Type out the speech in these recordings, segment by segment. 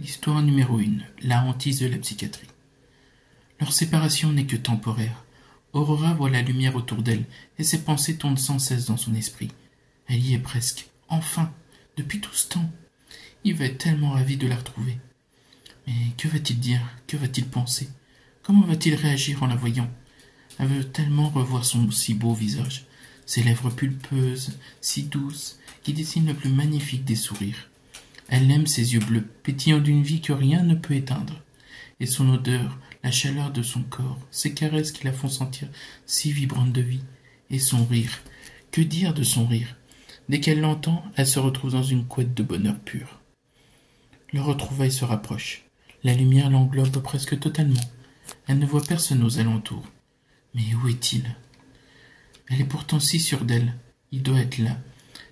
Histoire numéro 1. La hantise de la psychiatrie. Leur séparation n'est que temporaire. Aurora voit la lumière autour d'elle, et ses pensées tournent sans cesse dans son esprit. Elle y est presque. Enfin, depuis tout ce temps. Il va être tellement ravi de la retrouver. Mais que va-t-il dire? Que va-t-il penser? Comment va-t-il réagir en la voyant? Elle veut tellement revoir son si beau visage, ses lèvres pulpeuses, si douces, qui dessinent le plus magnifique des sourires. Elle aime ses yeux bleus, pétillants d'une vie que rien ne peut éteindre. Et son odeur, la chaleur de son corps, ses caresses qui la font sentir si vibrante de vie. Et son rire. Que dire de son rire? Dès qu'elle l'entend, elle se retrouve dans une couette de bonheur pur. Le retrouvaille se rapproche. La lumière l'englobe presque totalement. Elle ne voit personne aux alentours. Mais où est-il? Elle est pourtant si sûre d'elle. Il doit être là.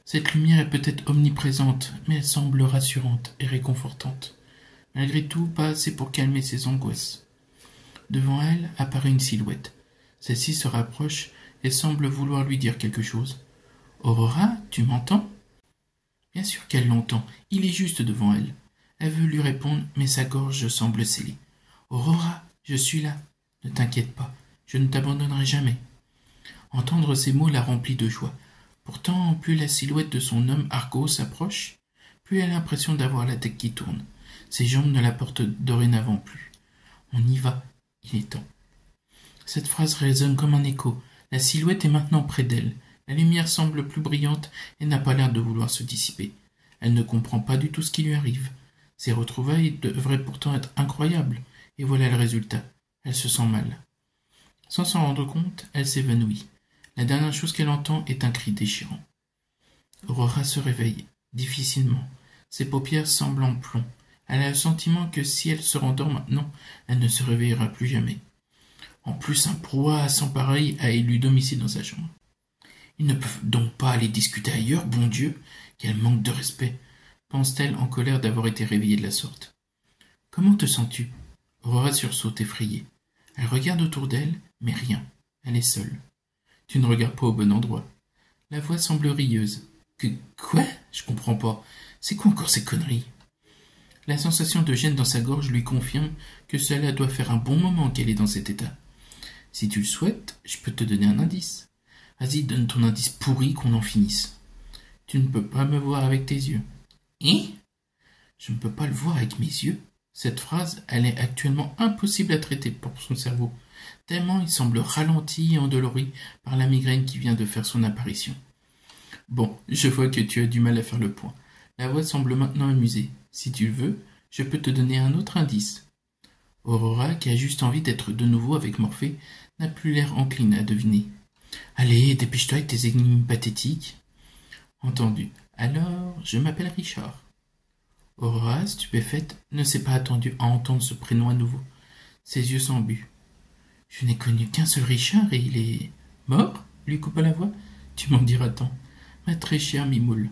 Cette lumière est peut-être omniprésente, mais elle semble rassurante et réconfortante. Malgré tout, pas assez pour calmer ses angoisses. Devant elle apparaît une silhouette. Celle-ci se rapproche et semble vouloir lui dire quelque chose. « Aurora, tu m'entends ?» Bien sûr qu'elle l'entend. Il est juste devant elle. Elle veut lui répondre, mais sa gorge semble scellée. « Aurora, je suis là. Ne t'inquiète pas, je ne t'abandonnerai jamais. » Entendre ces mots la remplit de joie. Pourtant, plus la silhouette de son homme Argo s'approche, plus elle a l'impression d'avoir la tête qui tourne. Ses jambes ne la portent dorénavant plus. On y va, il est temps. Cette phrase résonne comme un écho. La silhouette est maintenant près d'elle. La lumière semble plus brillante et n'a pas l'air de vouloir se dissiper. Elle ne comprend pas du tout ce qui lui arrive. Ses retrouvailles devraient pourtant être incroyables, et voilà le résultat. Elle se sent mal. Sans s'en rendre compte, elle s'évanouit. La dernière chose qu'elle entend est un cri déchirant. Aurora se réveille, difficilement. Ses paupières semblent en plomb. Elle a le sentiment que si elle se rendort maintenant, elle ne se réveillera plus jamais. En plus, un brouhaha sans pareil a élu domicile dans sa chambre. Ils ne peuvent donc pas aller discuter ailleurs, bon Dieu, quel manque de respect, pense-t-elle en colère d'avoir été réveillée de la sorte. Comment te sens-tu? Aurora sursaute effrayée. Elle regarde autour d'elle, mais rien. Elle est seule. Tu ne regardes pas au bon endroit. La voix semble rieuse. Quoi? Je comprends pas. C'est quoi encore ces conneries? La sensation de gêne dans sa gorge lui confirme que cela doit faire un bon moment qu'elle est dans cet état. Si tu le souhaites, je peux te donner un indice. Vas-y, donne ton indice pourri qu'on en finisse. Tu ne peux pas me voir avec tes yeux. Hein? Je ne peux pas le voir avec mes yeux? Cette phrase, elle est actuellement impossible à traiter pour son cerveau, tellement il semble ralenti et endolori par la migraine qui vient de faire son apparition. Bon, je vois que tu as du mal à faire le point. La voix semble maintenant amusée. Si tu le veux, je peux te donner un autre indice. Aurora, qui a juste envie d'être de nouveau avec Morphée, n'a plus l'air encline à deviner. Allez, dépêche-toi avec tes énigmes pathétiques. Entendu. Alors, je m'appelle Richard. Aurora, stupéfaite, ne s'est pas attendue à entendre ce prénom à nouveau. Ses yeux s'embuent. Je n'ai connu qu'un seul Richard et il est... mort? Lui coupa la voix. Tu m'en diras tant. Ma très chère Mimoule.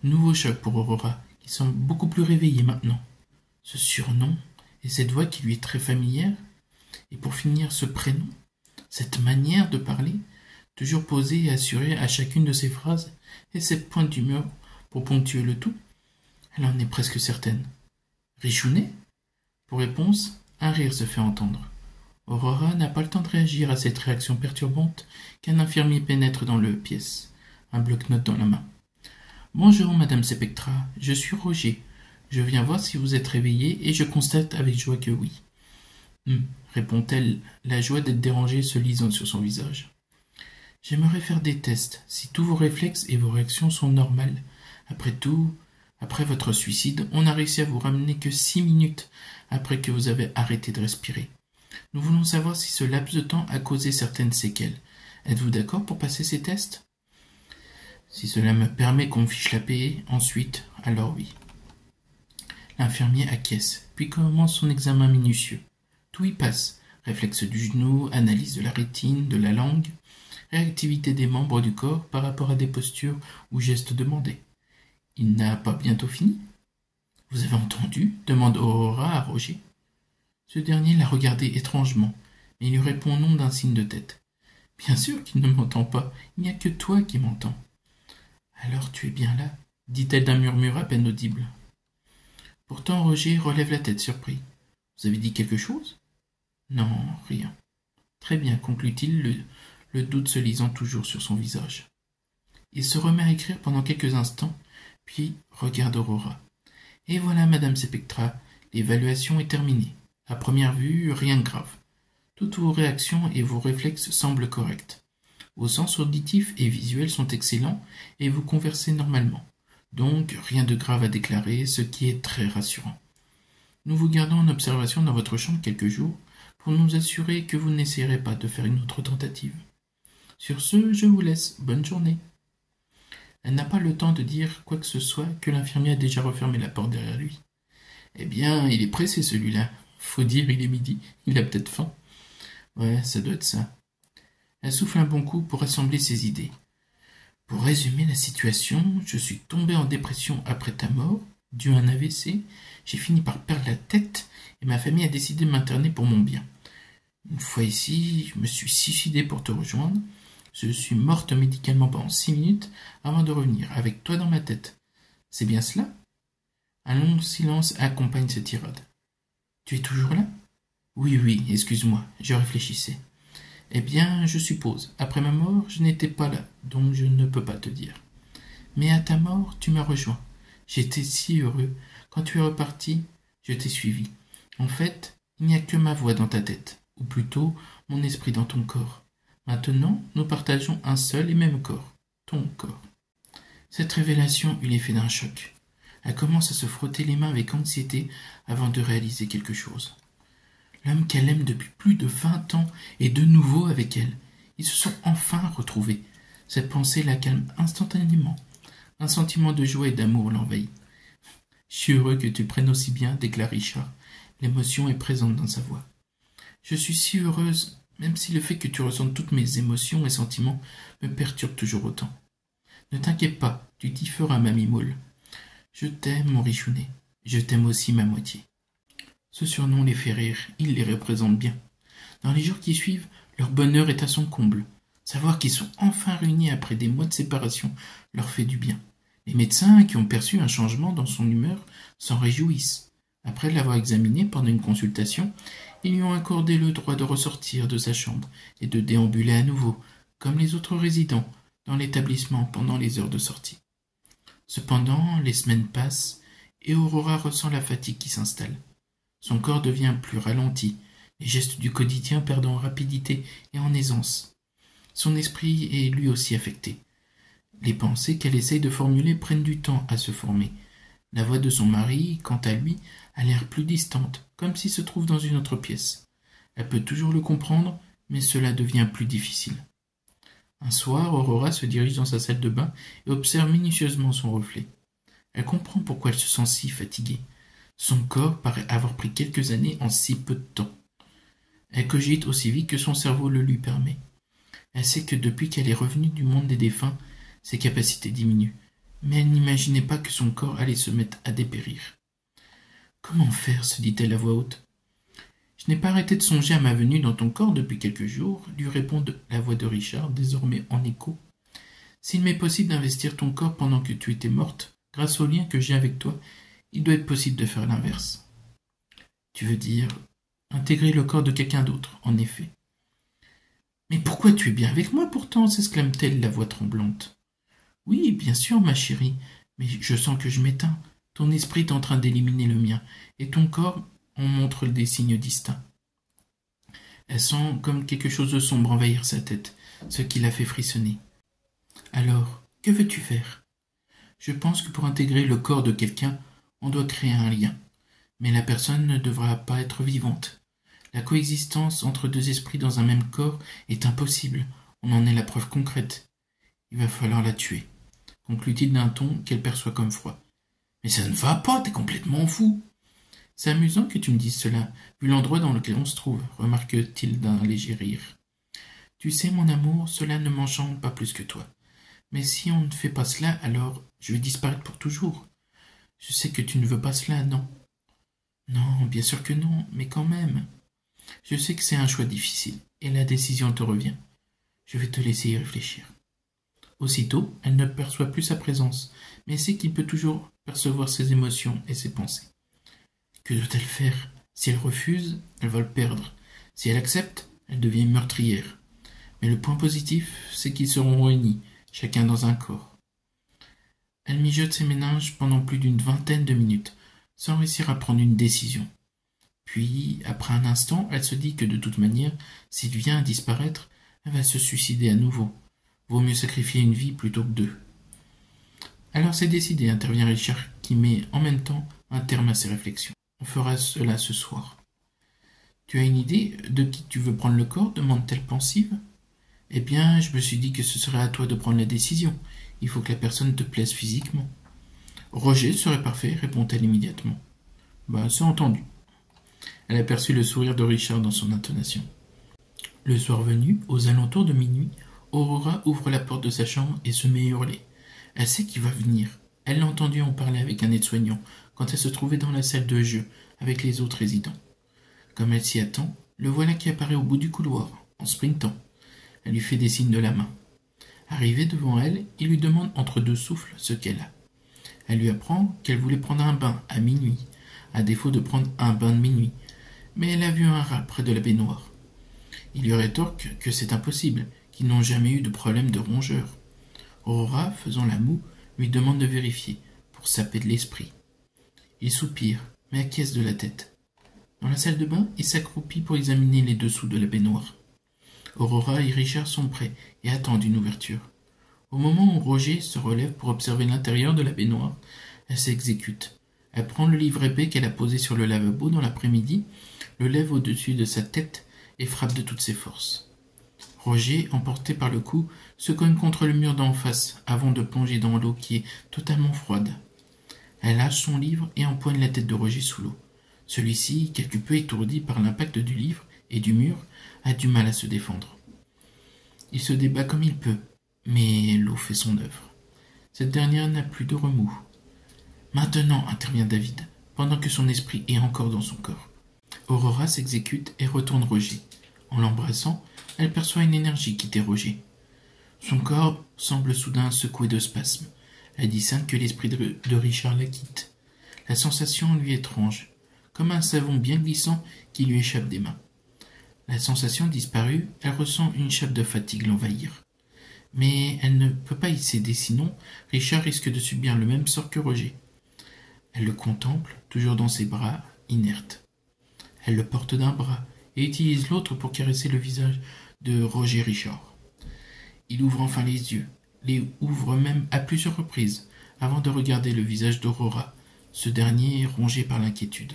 Nouveau choc pour Aurora, qui semble beaucoup plus réveillée maintenant. Ce surnom et cette voix qui lui est très familière. Et pour finir, ce prénom, cette manière de parler, toujours posée et assurée à chacune de ses phrases, et cette pointe d'humeur pour ponctuer le tout. Elle en est presque certaine. Richounet? Pour réponse, un rire se fait entendre. Aurora n'a pas le temps de réagir à cette réaction perturbante qu'un infirmier pénètre dans la pièce, un bloc-notes dans la main. Bonjour, Madame Spectra, je suis Roger. Je viens voir si vous êtes réveillée et je constate avec joie que oui. Répond-elle, la joie d'être dérangée se lisant sur son visage. J'aimerais faire des tests, si tous vos réflexes et vos réactions sont normales. Après tout, après votre suicide, on a réussi à vous ramener que 6 minutes après que vous avez arrêté de respirer. Nous voulons savoir si ce laps de temps a causé certaines séquelles. Êtes-vous d'accord pour passer ces tests? Si cela me permet qu'on me fiche la paix, ensuite, alors oui. L'infirmier acquiesce, puis commence son examen minutieux. Tout y passe. Réflexe du genou, analyse de la rétine, de la langue, réactivité des membres du corps par rapport à des postures ou gestes demandés. Il n'a pas bientôt fini? Vous avez entendu? Demande Aurora à Roger. Ce dernier l'a regardé étrangement, mais il lui répond non d'un signe de tête. Bien sûr qu'il ne m'entend pas, il n'y a que toi qui m'entends. Alors tu es bien là, dit-elle d'un murmure à peine audible. Pourtant Roger relève la tête surpris. Vous avez dit quelque chose? Non, rien. Très bien, conclut-il, le doute se lisant toujours sur son visage. Il se remet à écrire pendant quelques instants, puis regarde Aurora. Et voilà, Madame Spectra, l'évaluation est terminée. À première vue, rien de grave. Toutes vos réactions et vos réflexes semblent corrects. Vos sens auditifs et visuels sont excellents et vous conversez normalement. Donc, rien de grave à déclarer, ce qui est très rassurant. Nous vous gardons en observation dans votre chambre quelques jours pour nous assurer que vous n'essayerez pas de faire une autre tentative. Sur ce, je vous laisse. Bonne journée. Elle n'a pas le temps de dire quoi que ce soit que l'infirmier a déjà refermé la porte derrière lui. Eh bien, il est pressé celui-là. Faut dire, il est midi. Il a peut-être faim. Ouais, ça doit être ça. Elle souffle un bon coup pour rassembler ses idées. Pour résumer la situation, je suis tombé en dépression après ta mort, dû à un AVC, j'ai fini par perdre la tête et ma famille a décidé de m'interner pour mon bien. Une fois ici, je me suis suicidé pour te rejoindre. Je suis morte médicalement pendant 6 minutes avant de revenir, avec toi dans ma tête. C'est bien cela? Un long silence accompagne cette tirade. Tu es toujours là? Oui, excuse-moi, je réfléchissais. Eh bien, je suppose, après ma mort, je n'étais pas là, donc je ne peux pas te dire. Mais à ta mort, tu m'as rejoint. J'étais si heureux. Quand tu es reparti, je t'ai suivi. En fait, il n'y a que ma voix dans ta tête, ou plutôt mon esprit dans ton corps. Maintenant, nous partageons un seul et même corps, ton corps. Cette révélation eut l'effet d'un choc. Elle commence à se frotter les mains avec anxiété avant de réaliser quelque chose. L'homme qu'elle aime depuis plus de 20 ans est de nouveau avec elle. Ils se sont enfin retrouvés. Cette pensée la calme instantanément. Un sentiment de joie et d'amour l'envahit. « Je suis heureux que tu prennes aussi bien, » déclare Richard. L'émotion est présente dans sa voix. « Je suis si heureuse, même si le fait que tu ressentes toutes mes émotions et sentiments me perturbe toujours autant. Ne t'inquiète pas, tu t'y feras, mamie Maule. Je t'aime, mon Richounet. Je t'aime aussi, ma moitié. » Ce surnom les fait rire, il les représente bien. Dans les jours qui suivent, leur bonheur est à son comble. Savoir qu'ils sont enfin réunis après des mois de séparation leur fait du bien. Les médecins qui ont perçu un changement dans son humeur s'en réjouissent. Après l'avoir examiné pendant une consultation, ils lui ont accordé le droit de ressortir de sa chambre et de déambuler à nouveau, comme les autres résidents, dans l'établissement pendant les heures de sortie. Cependant, les semaines passent et Aurora ressent la fatigue qui s'installe. Son corps devient plus ralenti, les gestes du quotidien perdent en rapidité et en aisance. Son esprit est lui aussi affecté. Les pensées qu'elle essaye de formuler prennent du temps à se former. La voix de son mari, quant à lui, a l'air plus distante, comme s'il se trouve dans une autre pièce. Elle peut toujours le comprendre, mais cela devient plus difficile. Un soir, Aurora se dirige dans sa salle de bain et observe minutieusement son reflet. Elle comprend pourquoi elle se sent si fatiguée. Son corps paraît avoir pris quelques années en si peu de temps. Elle cogite aussi vite que son cerveau le lui permet. Elle sait que depuis qu'elle est revenue du monde des défunts, ses capacités diminuent, mais elle n'imaginait pas que son corps allait se mettre à dépérir. Comment faire, se dit-elle à voix haute. Je n'ai pas arrêté de songer à ma venue dans ton corps depuis quelques jours, lui répond la voix de Richard, désormais en écho. S'il m'est possible d'investir ton corps pendant que tu étais morte, grâce au lien que j'ai avec toi, il doit être possible de faire l'inverse. Tu veux dire intégrer le corps de quelqu'un d'autre, en effet. Mais pourquoi tu es bien avec moi pourtant, s'exclame-t-elle, la voix tremblante. Oui, bien sûr, ma chérie, mais je sens que je m'éteins. Ton esprit est en train d'éliminer le mien, et ton corps en montre des signes distincts. Elle sent comme quelque chose de sombre envahir sa tête, ce qui la fait frissonner. Alors, que veux-tu faire? Je pense que pour intégrer le corps de quelqu'un, on doit créer un lien. Mais la personne ne devra pas être vivante. La coexistence entre deux esprits dans un même corps est impossible. On en est la preuve concrète. Il va falloir la tuer, conclut-il d'un ton qu'elle perçoit comme froid. Mais ça ne va pas, t'es complètement fou. C'est amusant que tu me dises cela, vu l'endroit dans lequel on se trouve, remarque-t-il d'un léger rire. Tu sais, mon amour, cela ne m'enchante pas plus que toi. Mais si on ne fait pas cela, alors je vais disparaître pour toujours. Je sais que tu ne veux pas cela, non? Non, bien sûr que non, mais quand même. Je sais que c'est un choix difficile, et la décision te revient. Je vais te laisser y réfléchir. Aussitôt, elle ne perçoit plus sa présence, mais sait qu'il peut toujours percevoir ses émotions et ses pensées. Que doit-elle faire? Si elle refuse, elle va le perdre. Si elle accepte, elle devient meurtrière. Mais le point positif, c'est qu'ils seront réunis, chacun dans un corps. Elle mijote ses méninges pendant plus d'une vingtaine de minutes, sans réussir à prendre une décision. Puis, après un instant, elle se dit que de toute manière, s'il vient à disparaître, elle va se suicider à nouveau. Vaut mieux sacrifier une vie plutôt que deux. Alors c'est décidé, intervient Richard, qui met en même temps un terme à ses réflexions. On fera cela ce soir. Tu as une idée de qui tu veux prendre le corps? Demande-t-elle pensive. Eh bien, je me suis dit que ce serait à toi de prendre la décision. Il faut que la personne te plaise physiquement. Roger serait parfait, répond-elle immédiatement. C'est entendu. Elle aperçut le sourire de Richard dans son intonation. Le soir venu, aux alentours de minuit, Aurora ouvre la porte de sa chambre et se met à hurler. Elle sait qu'il va venir. Elle l'a entendu en parler avec un aide-soignant quand elle se trouvait dans la salle de jeu avec les autres résidents. Comme elle s'y attend, le voilà qui apparaît au bout du couloir, en sprintant. Elle lui fait des signes de la main. Arrivé devant elle, il lui demande entre deux souffles ce qu'elle a. Elle lui apprend qu'elle voulait prendre un bain à minuit, à défaut de prendre un bain de minuit, mais elle a vu un rat près de la baignoire. Il lui rétorque que c'est impossible, qu'ils n'ont jamais eu de problème de rongeur. Aurora, faisant la moue, lui demande de vérifier, pour saper de l'esprit. Il soupire, mais acquiesce de la tête. Dans la salle de bain, il s'accroupit pour examiner les dessous de la baignoire. Aurora et Richard sont prêts et attendent une ouverture. Au moment où Roger se relève pour observer l'intérieur de la baignoire, elle s'exécute. Elle prend le livre épais qu'elle a posé sur le lavabo dans l'après-midi, le lève au-dessus de sa tête et frappe de toutes ses forces. Roger, emporté par le coup, se cogne contre le mur d'en face avant de plonger dans l'eau qui est totalement froide. Elle lâche son livre et empoigne la tête de Roger sous l'eau. Celui-ci, quelque peu étourdi par l'impact du livre et du mur, a du mal à se défendre. Il se débat comme il peut, mais l'eau fait son œuvre. Cette dernière n'a plus de remous. Maintenant, intervient David, pendant que son esprit est encore dans son corps. Aurora s'exécute et retourne Roger. En l'embrassant, elle perçoit une énergie quitter Roger. Son corps semble soudain secoué de spasmes. Elle discerne que l'esprit de Richard la quitte. La sensation lui est étrange, comme un savon bien glissant qui lui échappe des mains. La sensation disparue, elle ressent une chape de fatigue l'envahir. Mais elle ne peut pas y céder, sinon Richard risque de subir le même sort que Roger. Elle le contemple, toujours dans ses bras, inerte. Elle le porte d'un bras et utilise l'autre pour caresser le visage de Roger Richard. Il ouvre enfin les yeux, les ouvre même à plusieurs reprises, avant de regarder le visage d'Aurora, ce dernier rongé par l'inquiétude.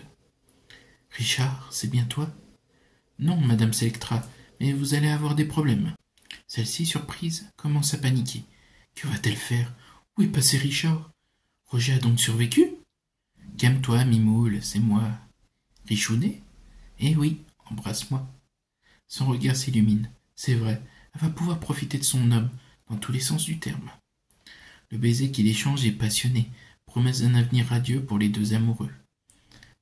« Richard, c'est bien toi ?»« Non, madame Selectra, mais vous allez avoir des problèmes. » Celle-ci, surprise, commence à paniquer. Que va-t-elle faire? Où est passé Richard? Roger a donc survécu? Calme-toi, Mimoule, c'est moi. Richounet? Eh oui, embrasse-moi. Son regard s'illumine. C'est vrai, elle va pouvoir profiter de son homme, dans tous les sens du terme. Le baiser qu'il échange est passionné, promesse d'un avenir radieux pour les deux amoureux.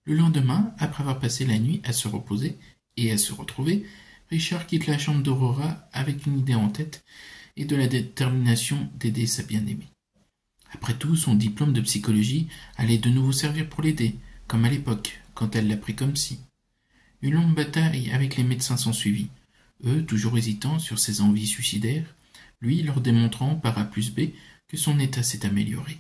Le lendemain, après avoir passé la nuit à se reposer et à se retrouver, Richard quitte la chambre d'Aurora avec une idée en tête et de la détermination d'aider sa bien-aimée. Après tout, son diplôme de psychologie allait de nouveau servir pour l'aider, comme à l'époque, quand elle l'a pris comme si. Une longue bataille avec les médecins s'ensuivit, eux toujours hésitants sur ses envies suicidaires, lui leur démontrant par A plus B que son état s'est amélioré.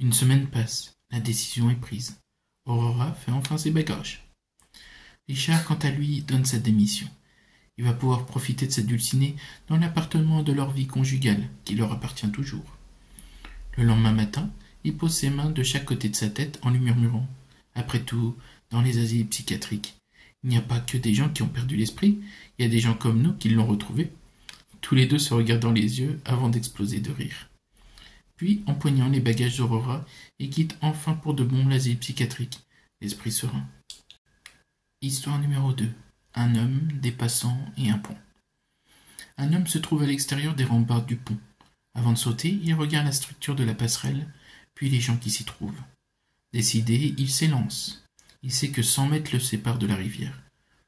Une semaine passe, la décision est prise. Aurora fait enfin ses bagages. Richard, quant à lui, donne sa démission. Il va pouvoir profiter de sa dulcinée dans l'appartement de leur vie conjugale, qui leur appartient toujours. Le lendemain matin, il pose ses mains de chaque côté de sa tête en lui murmurant « Après tout, dans les asiles psychiatriques, il n'y a pas que des gens qui ont perdu l'esprit, il y a des gens comme nous qui l'ont retrouvé. » Tous les deux se regardent dans les yeux avant d'exploser de rire. Puis, empoignant les bagages d'Aurora, il quitte enfin pour de bon l'asile psychiatrique, l'esprit serein. Histoire numéro 2. Un homme, des passants et un pont. Un homme se trouve à l'extérieur des remparts du pont. Avant de sauter, il regarde la structure de la passerelle, puis les gens qui s'y trouvent. Décidé, il s'élance. Il sait que 100 mètres le séparent de la rivière.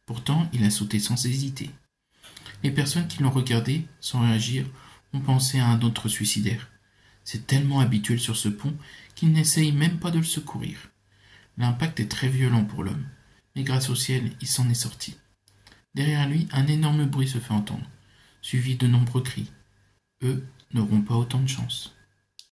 Pourtant, il a sauté sans hésiter. Les personnes qui l'ont regardé, sans réagir, ont pensé à un autre suicidaire. C'est tellement habituel sur ce pont qu'il n'essaye même pas de le secourir. L'impact est très violent pour l'homme, mais grâce au ciel, il s'en est sorti. Derrière lui, un énorme bruit se fait entendre, suivi de nombreux cris. Eux n'auront pas autant de chance.